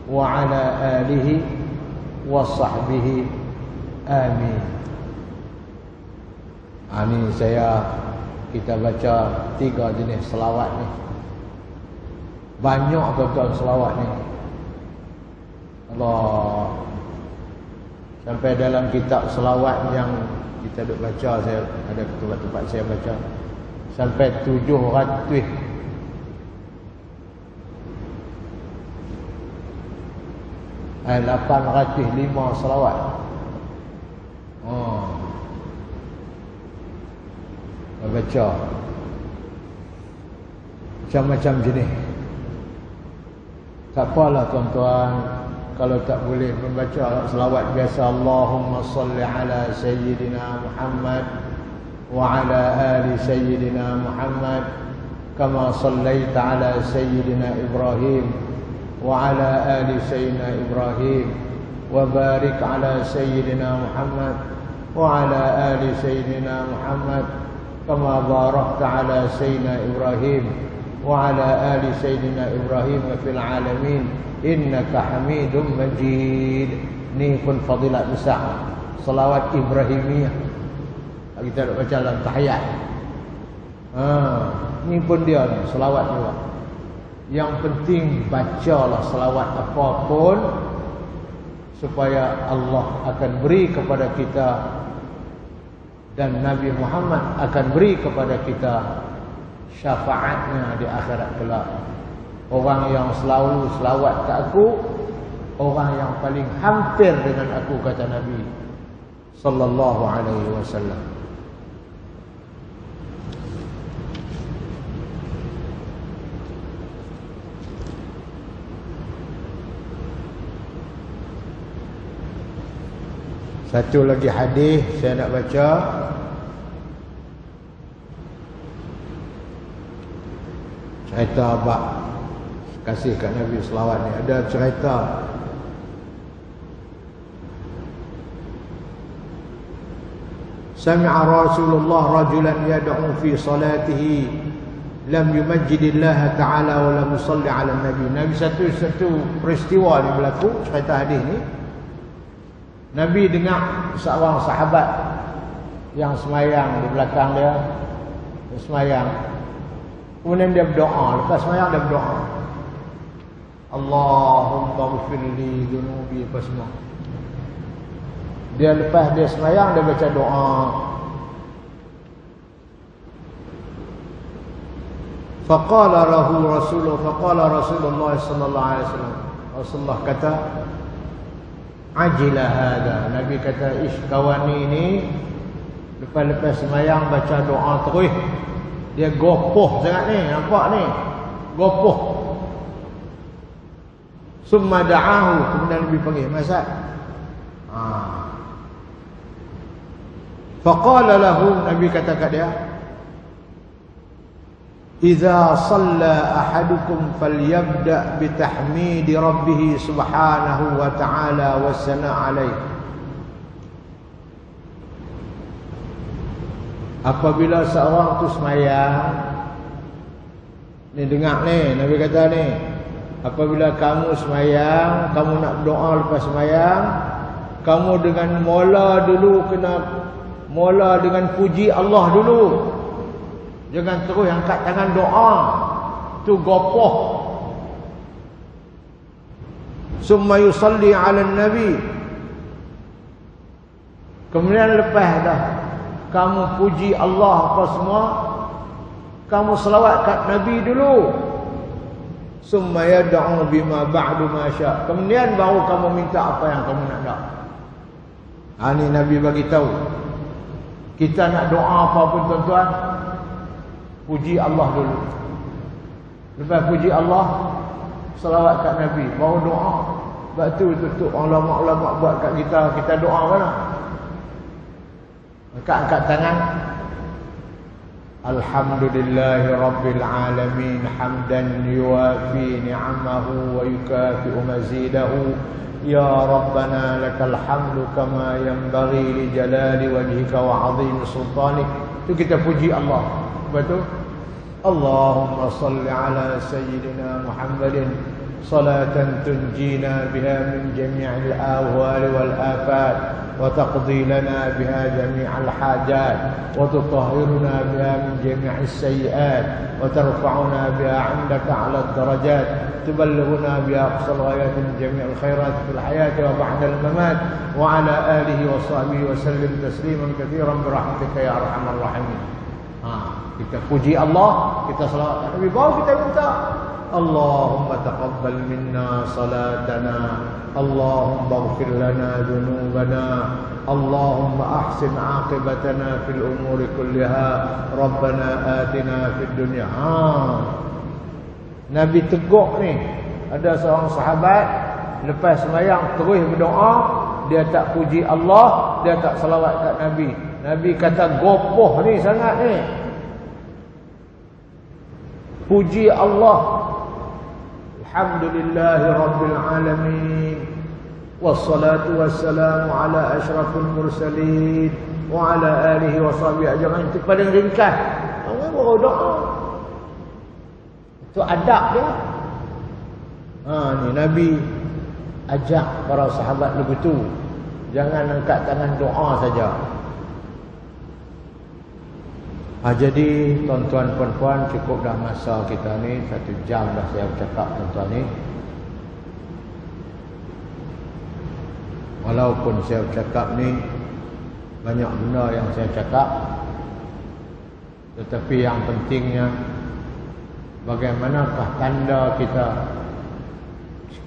wa ala alihi wa sahbihi amin. Ini kita baca 3 jenis selawat ni. Banyak tuan-tuan selawat ni. Allah, sampai dalam kitab selawat yang kita duk baca, saya ada tempat saya baca sampai 700 805 selawat. Baca macam-macam jenis. Tak apalah tuan-tuan, kalau tak boleh membaca selawat biasa, Allahumma salli ala sayyidina Muhammad wa ala ali sayyidina Muhammad kama sallaita ala sayyidina Ibrahim wa ala ali sayyidina Ibrahim wa barik ala sayyidina Muhammad wa ala ali sayyidina Muhammad kama barakta ala sayyidina Ibrahim wa ala ali sayyidina Ibrahim fil alamin innaka hamidum majid. Ni pun fadilat besar, selawat Ibrahimiyah kita nak baca dalam tahiyat. Ni pun dia ni selawat juga. Yang penting bacalah selawat apapun supaya Allah akan beri kepada kita dan Nabi Muhammad akan beri kepada kita syafaatnya di akhirat kelak. Orang yang selalu selawat ke aku, orang yang paling hampir dengan aku, kata Nabi sallallahu alaihi wasallam. Satu lagi hadis saya nak baca. Cerita abang kasih kat Nabi selawat ni. Ada cerita sami'a Rasulullah rajulan yad'u fi salatihi lam yumajjidillah ta'ala wa lam yusalli 'ala nabi. Nabi satu peristiwa ni berlaku cerita hadis ni. Nabi dengar seorang sahabat yang semayang di belakang dia, semayang. Kemudian dia berdoa, lepas semayang dia berdoa. Allahumma ghfirli dhunubi, apa semua. Dia lepas dia semayang dia baca doa. Faqala Rasulullah sallallahu alaihi wasallam. Rasulullah kata, ajila hada. Nabi kata, ish, kawan ni lepas semayang baca doa terus. Dia gopoh sangat ni, nampak ni. Gopoh. Summa da'ahu, kemudian Nabi panggil, Masad. Faqala lahu, Nabi kata kat dia, idza shalla ahadukum falyabda bitahmidi rabbih subhanahu wa ta'ala wassana' alaih. Apabila seorang tu semayang, ni dengar ni, Nabi kata ni, apabila kamu semayang, kamu nak berdoa lepas semayang, kamu dengan mula dengan puji Allah dulu. Jangan terus angkat tangan doa. Tu gopoh. Summa yusalli 'ala nabi. Kemudian lepas dah kamu puji Allah apa semua, kamu selawat kat Nabi dulu. Summa yad'u bima ba'du ma sya'. Kemudian baru kamu minta apa yang kamu nak. Ini Nabi bagi tahu. Kita nak doa apa pun tuan-tuan, puji Allah dulu. Lepas puji Allah, selawat kat Nabi, baru doa. Sebab tu tutup ulama-ulama buat kat kita doa mana? Angkat tangan. Alhamdulillahi rabbil alamin hamdan yuwafi ni'amahu wa yukafi'u mazidahu. Ya Rabbana lakal hamdu kama yanbaghi li jalali wajhika wa 'azimi sultanik. Itu kita puji Allah. Betul? Allahumma salli ala sayyidina Muhammadin salatan tunjina biha min jami'il ahwali wal afat wa taqdi lana biha jami'al hajat wa tutahhiruna biha min jami'is sayyi'at wa tarfa'una biha 'indaka 'ala ad-darajat تبلغنا بأقصى الغايات من جميع الخيرات في الحياة وبعد الممات وعلى آله وصحبه وسلم تسليما كثيرا برحمتك يا أرحم الراحمين. Kita puji Allah, kita selawat Nabi, baru kita minta. Allahumma taqabbal minna salatana, Allahumma ighfir lana dhunubana, Allahumma ahsin aqibatana fil umuri kulliha, Rabbana atina fid dunya. Nabi tegur ni. Ada seorang sahabat lepas sembahyang terus berdoa, dia tak puji Allah, dia tak selawat kat Nabi. Nabi kata gopoh ni sangat ni. Puji Allah. Alhamdulillahi rabbil alamin. Wassalatu wassalamu ala asyrafil mursalin wa ala alihi wa sahbihi ajma'in. Itu paling ringkas. Orang baru doa. Itu adab dia. Ni Nabi ajak para sahabat begitu. Jangan angkat tangan doa saja. Jadi tuan-tuan puan-puan, cukup dah masa kita ni, 1 jam dah saya bercakap tuan-tuan ni. Walaupun saya bercakap ni banyak benda yang saya cakap, tetapi yang pentingnya bagaimanakah tanda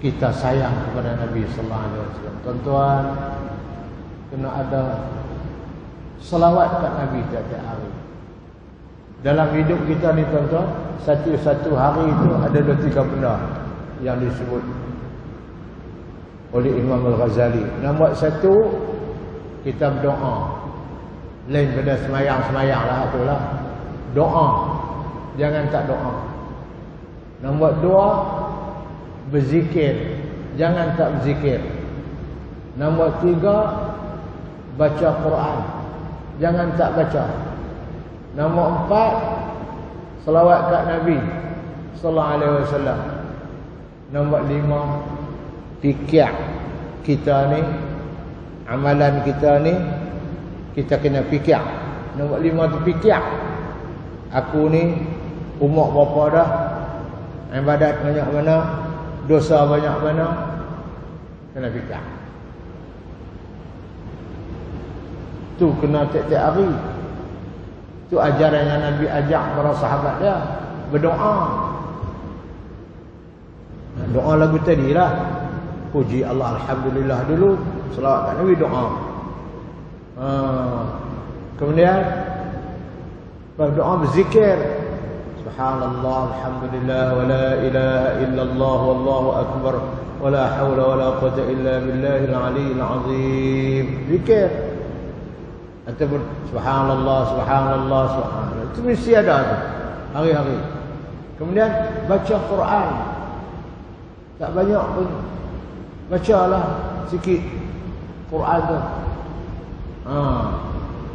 kita sayang kepada Nabi sallallahu alaihi wasallam. Tuan-tuan, kena ada selawat kat Nabi tiap-tiap hari. Dalam hidup kita ni tuan-tuan, satu hari itu ada 2-3 benda yang disebut oleh Imam Al-Ghazali. Nombor 1, kita berdoa. Lain pada semayang-semayang lah itulah. Doa. Jangan tak doa. Nombor 2, berzikir. Jangan tak berzikir. Nombor 3, baca Quran. jangan tak baca. Nombor 4, selawat kat Nabi sallallahu alaihi wasallam. Nombor 5, fikir kita ni, amalan kita ni, kita kena fikir. Nombor 5 tu fikir. Aku ni umur berapa dah? Ibadat banyak mana? Dosa banyak mana? Kena fikir. Tu kena tiap-tiap hari. Tu ajaran yang Nabi ajak para sahabat dia, berdoa. Doa lagu tadi lah. Puji Allah, alhamdulillah dulu, selawat kat Nabi, doa. Kemudian berdoa, berzikir. Subhanallah, alhamdulillah, wa la ilaha illallah, wallahu akbar, wa la hawla wa la quwwata illa billahil aliyyil azim. Zikir. Ataupun subhanallah, subhanallah, subhanallah. Itu mesti ada tu, hari-hari. Kemudian baca Quran. Tak banyak pun, bacalah sikit Quran tu.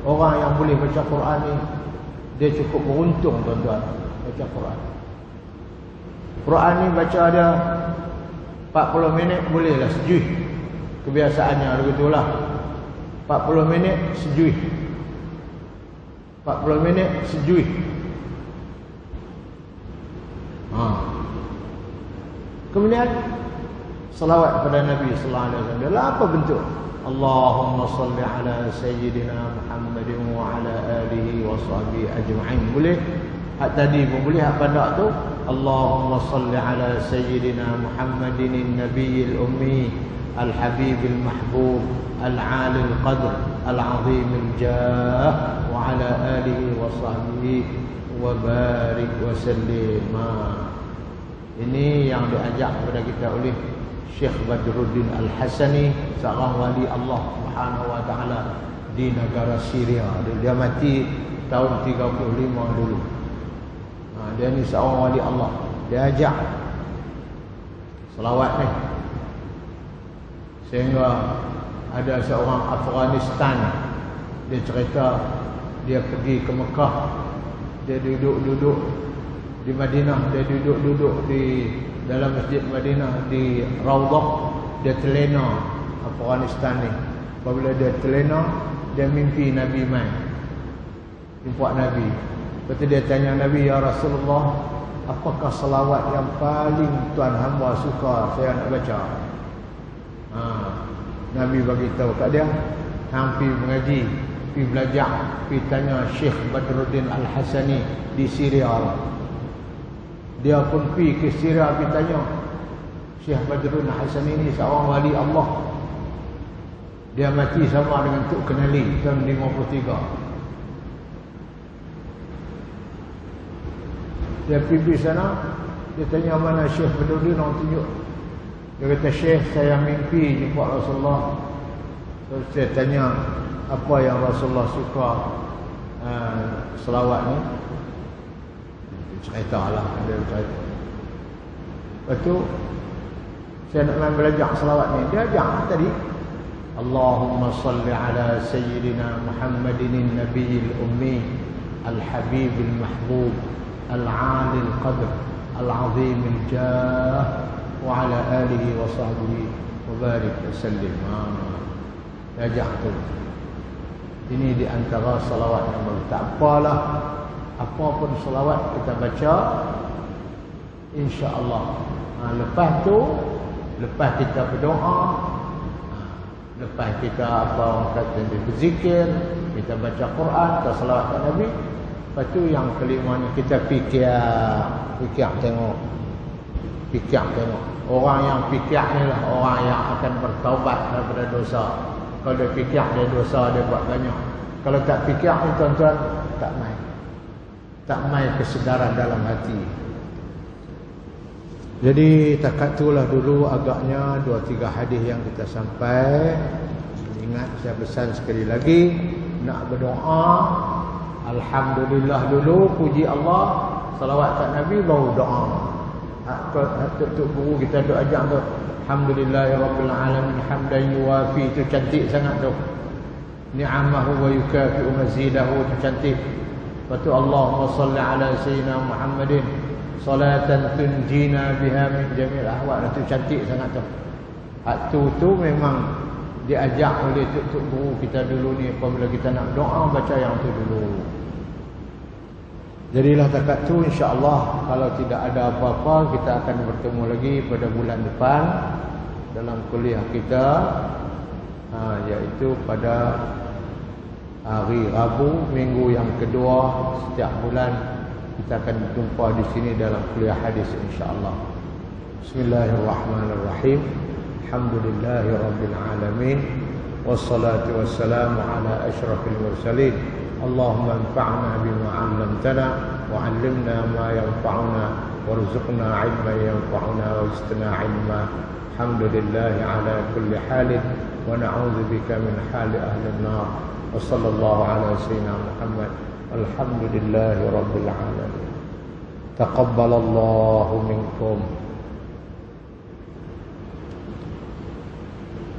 Orang yang boleh baca Quran ni, dia cukup beruntung tuan-tuan. Baca Quran. Quran ni baca ada 40 minit bolehlah sejuih. Kebiasaannya begitulah. 40 minit sejuih. 40 minit sejuih. Kemudian selawat kepada Nabi sallallahu alaihi wasallam. Dalam apa bentuk? Allahumma salli ala sayyidina Muhammadin wa ala alihi wa sahbihi ajma'in. Boleh? Hak tadi pun boleh, hak pandak tu Allahumma salli ala sayyidina Muhammadin nabiyil ummi al-habibil mahbub al-alil qadr al-azimil jah wa ala alihi wa sahbihi wa barik wa sallim. Ini yang diajak kepada kita oleh Syekh Badruddin Al-Hasani, seorang wali Allah Subhanahu wa taala di negara Syria. Dia mati tahun 35 dulu. Dia ni seorang wali Allah. Dia ajak selawat ni. Sehingga ada seorang Afghanistan, dia cerita dia pergi ke Mekah, dia duduk-duduk di Madinah, dia duduk-duduk di dalam masjid Madinah di Raudhah, dia terlena Afghanistan ni. Apabila dia terlena, dia mimpi Nabi mai. Jumpa Nabi. Lepas tu dia tanya Nabi, ya Rasulullah, apakah selawat yang paling tuan hamba suka saya nak baca? Nabi bagi tahu kat dia, hang pi mengaji, pi belajar, pi tanya Syekh Badruddin Al-Hasani di Syria. Dia pun pi ke Syria, pi tanya Syekh Badruddin Al-Hasani ni seorang wali Allah. Dia mati sama dengan Tok Kenali tahun 53. Dia pergi sana, dia tanya mana Syekh Badruddin, orang tunjuk. Dia kata, Syekh, saya mimpi jumpa Rasulullah. Terus saya tanya, apa yang Rasulullah suka selawat ni? Cerita lah, dia cerita. Lepas tu saya nak main belajar selawat ni, dia ajak tadi, Allahumma salli ala sayyidina Muhammadin nabiyil ummi al-habibil mahbub al-alil qadr al-azimil jah wa ala alihi wa sahbihi wa barik wa sallim. Dia ajak tu. Ini di antara salawat yang baru. Tak apalah, apapun salawat kita baca, insya-Allah. Lepas tu, lepas kita berdoa, lepas kita apa orang kata berzikir, kita baca Quran, kita salawat kepada Nabi. Lepas tu yang kelimanya kita fikir tengok. Fikir tengok. Orang yang fikir ni lah orang yang akan bertaubat daripada dosa. Kalau dia fikir dia dosa, dia buat banyak. Kalau tak fikir ni tuan-tuan, tak main. Tak main kesedaran dalam hati. Jadi takat itulah dulu agaknya 2-3 hadis yang kita sampai. Ingat saya pesan sekali lagi, nak berdoa, alhamdulillah dulu, puji Allah, salawat kat Nabi, baru doa. Tok guru kita duk ajak tu, alhamdulillahirabbil alamin hamdan yuwafi, tu cantik sangat tu. ni'amahu wa yukafi'u mazidahu, itu cantik. Lepas tu Allahumma salli ala sayyidina Muhammadin salatan tunjina biha min jamil ahwal, itu cantik sangat tu. Hak tu memang diajak oleh tuk guru kita dulu ni, apabila kita nak doa baca yang tu dulu. Jadilah takat tu, insya-Allah kalau tidak ada apa-apa kita akan bertemu lagi pada bulan depan dalam kuliah kita, iaitu pada hari Rabu minggu yang kedua setiap bulan kita akan berjumpa di sini dalam kuliah hadis, insya-Allah. Bismillahirrahmanirrahim. Alhamdulillahi rabbil alamin, wassalatu wassalamu ala asyrafil mursalin. Allahumma anfa'na bima 'allamtana wa 'allimna ma yanfa'una warzuqna 'ilman yanfa'una wa zidna 'ilma. Alhamdulillahi ala kulli halin wa na'udzu bika min hali ahli an-nar. Wa sallallahu ala sayyidina Muhammad. Alhamdulillahi rabbil alamin. Taqabbalallahu minkum